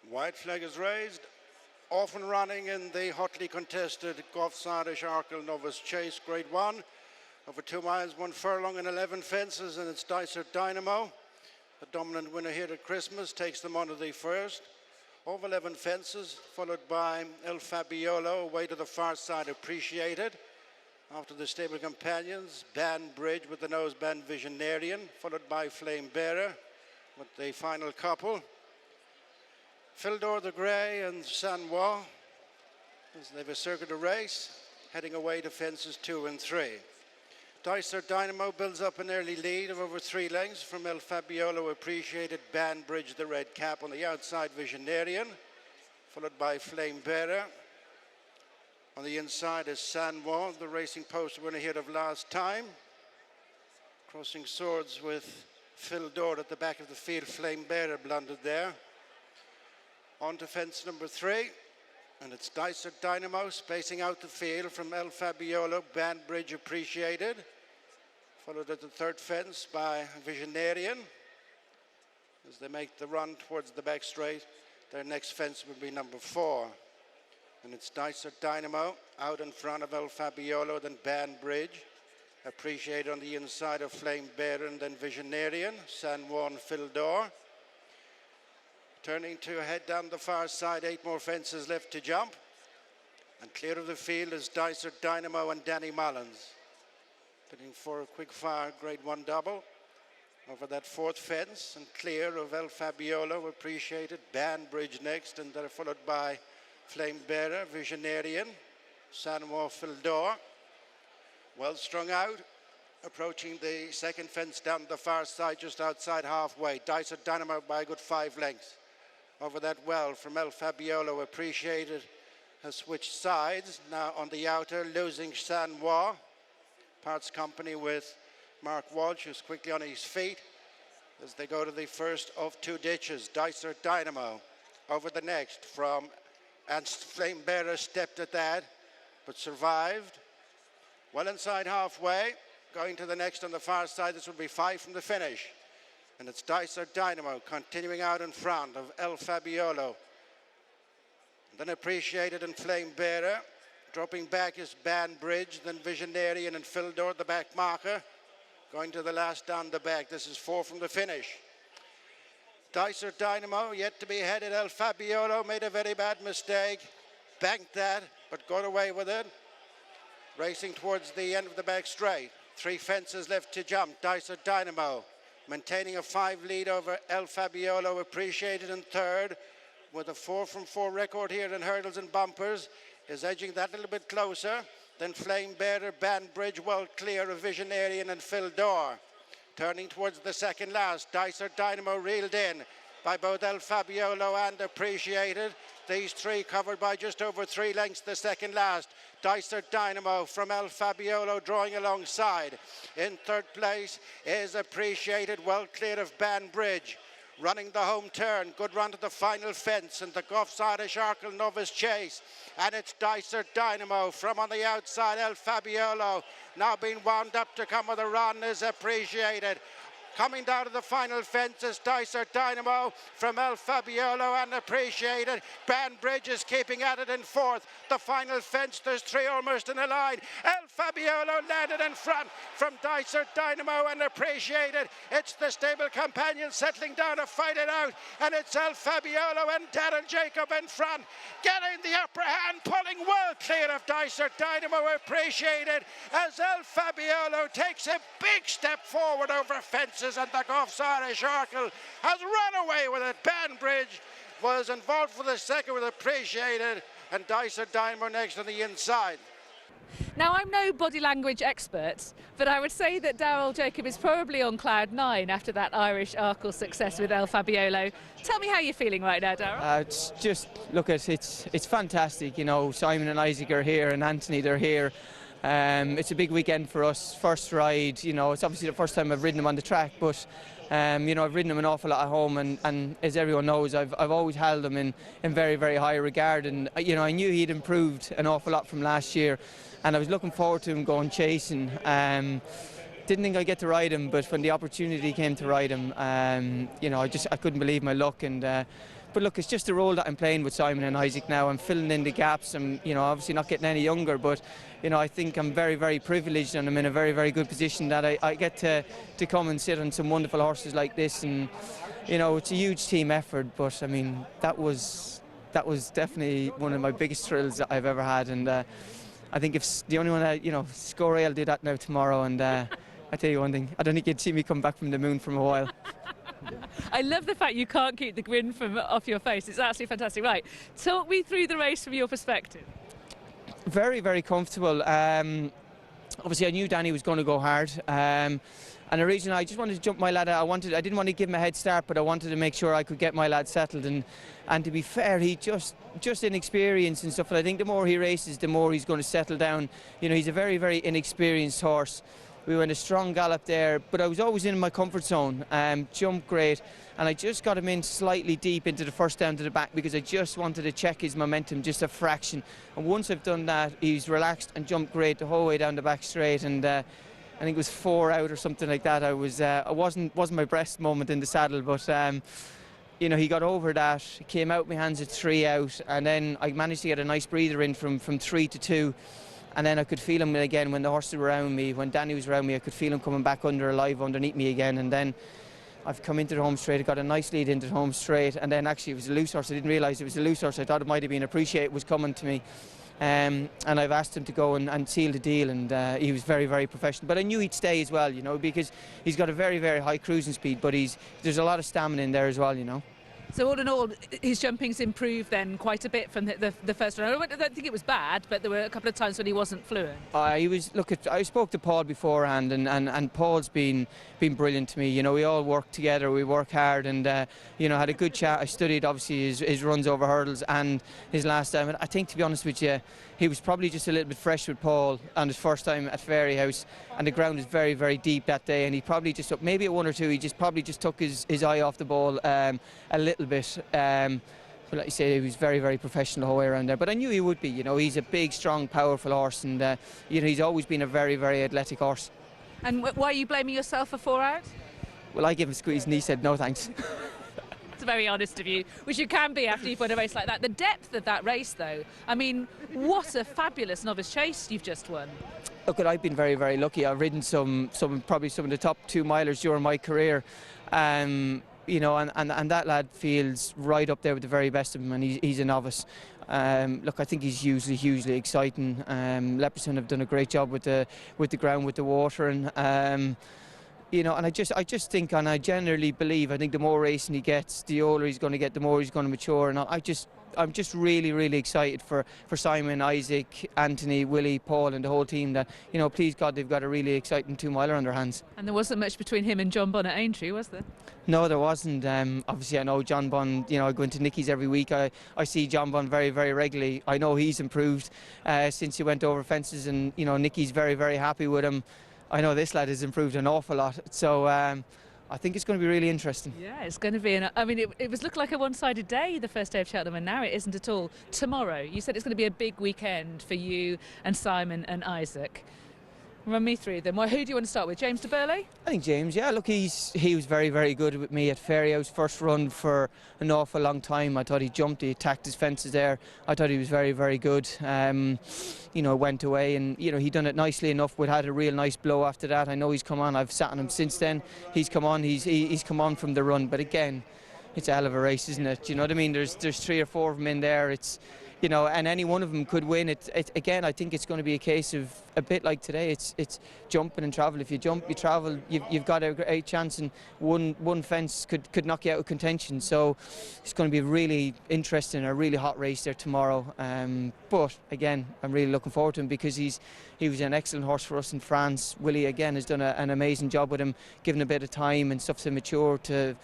White flag is raised. Off and running in the hotly contested Goffs Arkle Novice Chase Grade 1. Over 2 miles, 1 furlong and 11 fences, and it's Dysart Dynamo. The dominant winner here at Christmas takes them onto the first. Over 11 fences, followed by Fabiolo, away to the far side, Appreciated. After the stable companions, Bridge with the noseband Visionarian, followed by Bearer with the final couple. Fil Dor the Grey and Saint Roi, as they've a circuit of race, heading away to fences 2 and 3. Dysart Dynamo builds up an early lead of over 3 lengths from Fabiolo, Appreciated, Bridge, the red cap on the outside, Visionarian, followed by Bearer. On the inside is Saint Roi, the racing post winner here of last time. Crossing swords with Fil Dor at the back of the field, Bearer blundered there. On to fence number 3, and it's Dysart Dynamo spacing out the field from Fabiolo, Bridge, Appreciated, followed at the third fence by Visionarian. As they make the run towards the back straight, their next fence will be number 4. And it's Dysart Dynamo out in front of Fabiolo, then Bridge, Appreciated on the inside of Bearer, and then Visionarian, Saint Roi and Fil Dor. Turning to head down the far side, 8 more fences left to jump. And clear of the field is Dysart Dynamo and Danny Mullins. Bidding for a quick fire Grade 1 double over that 4th fence, and clear of Fabiolo, Appreciated, Bridge next, and they're followed by Bearer, Visionarian, Saint Roi, Fil Dor. Well strung out, approaching the second fence down the far side, just outside halfway. Dysart Dynamo by a good 5 lengths. Over that well from Fabiolo, Appreciated, has switched sides. Now on the outer, losing Saint Roi. Parts company with Mark Walsh, who's quickly on his feet as they go to the first of 2 ditches. Dysart Dynamo over the next from, and Bearer stepped at that, but survived. Well inside halfway, going to the next on the far side. This will be 5 from the finish. And it's Dysart Dynamo continuing out in front of Fabiolo. Then Appreciated and Bearer. Dropping back is Bridge, then Visionarian and Fil Dor, the back marker. Going to the last down the back. This is 4 from the finish. Dysart Dynamo yet to be headed. Fabiolo made a very bad mistake. Banked that, but got away with it. Racing towards the end of the back straight. 3 fences left to jump. Dysart Dynamo maintaining a 5 lead over Fabiolo, Appreciated in third, with a 4 from 4 record here in hurdles and bumpers. Is edging that a little bit closer. Then Bearer, Bridge well clear of Visionarian and Fil Dor. Turning towards the second last, Dysart Dynamo reeled in by both Fabiolo and Appreciated. These 3 covered by just over 3 lengths the second last. Dysart Dynamo from Fabiolo drawing alongside. In third place is Appreciated, well clear of Bridge. Running the home turn, good run to the final fence, and the Goffs Arkle Novice Chase. And it's Dysart Dynamo from on the outside, Fabiolo. Now being wound up to come with a run is Appreciated. Coming down to the final fence is Dysart Dynamo from Fabiolo and Appreciated. Bridge is keeping at it in 4th. The final fence, there's 3 almost in a line. Fabiolo landed in front from Dysart Dynamo and Appreciated. It's the stable companion settling down to fight it out. And it's Fabiolo and Daryl Jacob in front, getting the upper hand, pulling well clear of Dysart Dynamo, Appreciated, as Fabiolo takes a big step forward over fences. And the Goffs Arkle has run away with it. Bridge was involved for the second with Appreciated, and Dysart Dynamo next on the inside. Now, I'm no body language expert, but I would say that Daryl Jacob is probably on cloud 9 after that Irish Arkle success with Fabiolo. Tell me how you're feeling right now, Daryl. It's just, look, it's fantastic. You know, Simon and Isaac are here, and Anthony, they're here. It's a big weekend for us. First ride, you know, it's obviously the first time I've ridden him on the track, but you know, I've ridden him an awful lot at home, and as everyone knows, I've always held him in very, very high regard, and you know, I knew he'd improved an awful lot from last year, and I was looking forward to him going chasing. Didn't think I'd get to ride him, but when the opportunity came to ride him, you know, I couldn't believe my luck, and But look, it's just the role that I'm playing with Simon and Isaac now. I'm filling in the gaps. I'm, obviously not getting any younger, but, I think I'm very, very privileged, and I'm in a very, very good position that I get to come and sit on some wonderful horses like this. And, it's a huge team effort, but, I mean, that was definitely one of my biggest thrills that I've ever had. And I think if the only one that, Score will do that now tomorrow. And I tell you one thing, I don't think you'd see me come back from the moon from a while. I love the fact you can't keep the grin off your face. It's absolutely fantastic. Right, talk me through the race from your perspective. Very, very comfortable. Obviously, I knew Danny was going to go hard. And originally, I just wanted to jump my lad out. I didn't want to give him a head start, but I wanted to make sure I could get my lad settled. And to be fair, he just inexperienced and stuff. And I think the more he races, the more he's going to settle down. He's a very, very inexperienced horse. We went a strong gallop there, but I was always in my comfort zone. Jumped great, and I just got him in slightly deep into the first down to the back because I just wanted to check his momentum just a fraction. And once I've done that, he's relaxed and jumped great the whole way down the back straight. And I think it was 4 out or something like that. I wasn't my best moment in the saddle, but he got over that. He came out my hands at 3 out, and then I managed to get a nice breather in from 3 to 2. And then I could feel him again when the horses were around me, when Danny was around me, I could feel him coming back alive underneath me again. And then I've come into the home straight, I got a nice lead into the home straight, and then actually it was a loose horse. I didn't realise it was a loose horse. I thought it might have been Appreciate it was coming to me. And I've asked him to go and seal the deal, and he was very, very professional. But I knew he'd stay as well, because he's got a very, very high cruising speed, but there's a lot of stamina in there as well, So all in all, his jumping's improved then quite a bit from the first round. I don't think it was bad, but there were a couple of times when he wasn't fluent. I spoke to Paul beforehand, and Paul's been brilliant to me. We all work together, we work hard, and had a good chat. I studied obviously his runs over hurdles and his last time. And I think, to be honest with you, he was probably just a little bit fresh with Paul on his first time at Fairyhouse, and the ground is very, very deep that day, and he probably just took, maybe at 1 or 2, he probably just took his eye off the ball a little bit. But like you say, he was very, very professional the whole way around there. But I knew he would be. He's a big, strong, powerful horse, and he's always been a very, very athletic horse. And why are you blaming yourself for 4 out? Well, I gave him a squeeze, and he said no thanks. It's very honest of you, which you can be after you've won a race like that. The depth of that race, though, I mean, what a fabulous novice chase you've just won. Look, I've been very, very lucky. I've ridden probably some of the top 2 milers during my career. And that lad feels right up there with the very best of them, and he's a novice. Look, I think he's hugely exciting. Leopardstown have done a great job with the ground, with the water, and and I just think, and I generally believe, I think the more racing he gets, the older he's going to get, the more he's going to mature. And I'm just really excited for Simon, Isaac, Anthony, Willie, Paul, and the whole team. That please God, they've got a really exciting 2-miler on their hands. And there wasn't much between him and John Bunn at Aintree, was there? No, there wasn't. Obviously, I know John Bunn. I go into Nicky's every week. I see John Bunn very, very regularly. I know he's improved since he went over fences, and Nicky's very, very happy with him. I know this lad has improved an awful lot. So I think it's going to be really interesting. Yeah, it's going to be. It was looking like a one-sided day the first day of Cheltenham, and now it isn't at all. Tomorrow, you said it's going to be a big weekend for you and Simon and Isaac. Run me through them. Well, who do you want to start with? James de Burley? I think James, yeah. Look, he was very, very good with me at Fairyhouse. First run for an awful long time. I thought he jumped, he attacked his fences there. I thought he was very, very good. Went away, and he done it nicely enough. We'd had a real nice blow after that. I know he's come on. I've sat on him since then. He's come on. He's come on from the run. But again, it's a hell of a race, isn't it? You know what I mean? There's 3 or 4 of them in there. It's and any one of them could win. Again, I think it's going to be a case of a bit like today. It's jumping and travel. If you jump, you travel. You've got a chance, and one fence could knock you out of contention. So it's going to be really interesting, a really hot race there tomorrow. But again, I'm really looking forward to him because he was an excellent horse for us in France. Willie again has done an amazing job with him, given a bit of time and stuff to mature to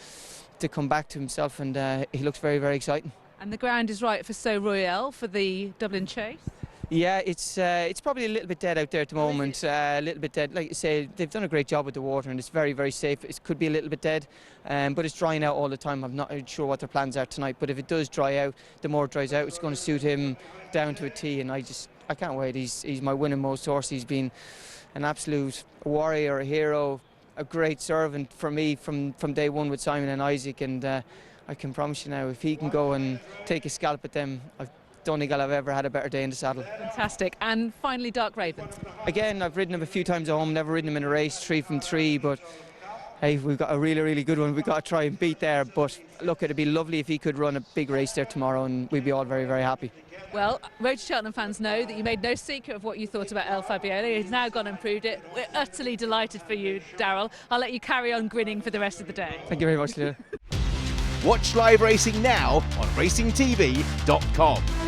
come back to himself, and he looks very, very exciting. And the ground is right for So Royale for the Dublin Chase? Yeah, it's probably a little bit dead out there at the moment. A little bit dead. Like you say, they've done a great job with the water, and it's very, very safe. It could be a little bit dead, but it's drying out all the time. I'm not sure what their plans are tonight, but if it does dry out, the more it dries out, it's going to suit him down to a T. And I can't wait. He's my winning most horse. He's been an absolute warrior, a hero, a great servant for me from day one with Simon and Isaac, and I can promise you now, if he can go and take a scalp at them, I don't think I'll have ever had a better day in the saddle. Fantastic. And finally, Dark Raven. Again, I've ridden him a few times at home, never ridden him in a race, 3 from 3, but hey, we've got a really, really good one we've got to try and beat there. But look, it'd be lovely if he could run a big race there tomorrow, and we'd be all very, very happy. Well, Road to Cheltenham fans know that you made no secret of what you thought about El Fabiolo. He's now gone and proved it. We're utterly delighted for you, Daryl. I'll let you carry on grinning for the rest of the day. Thank you very much, Leila. Watch live racing now on racingtv.com.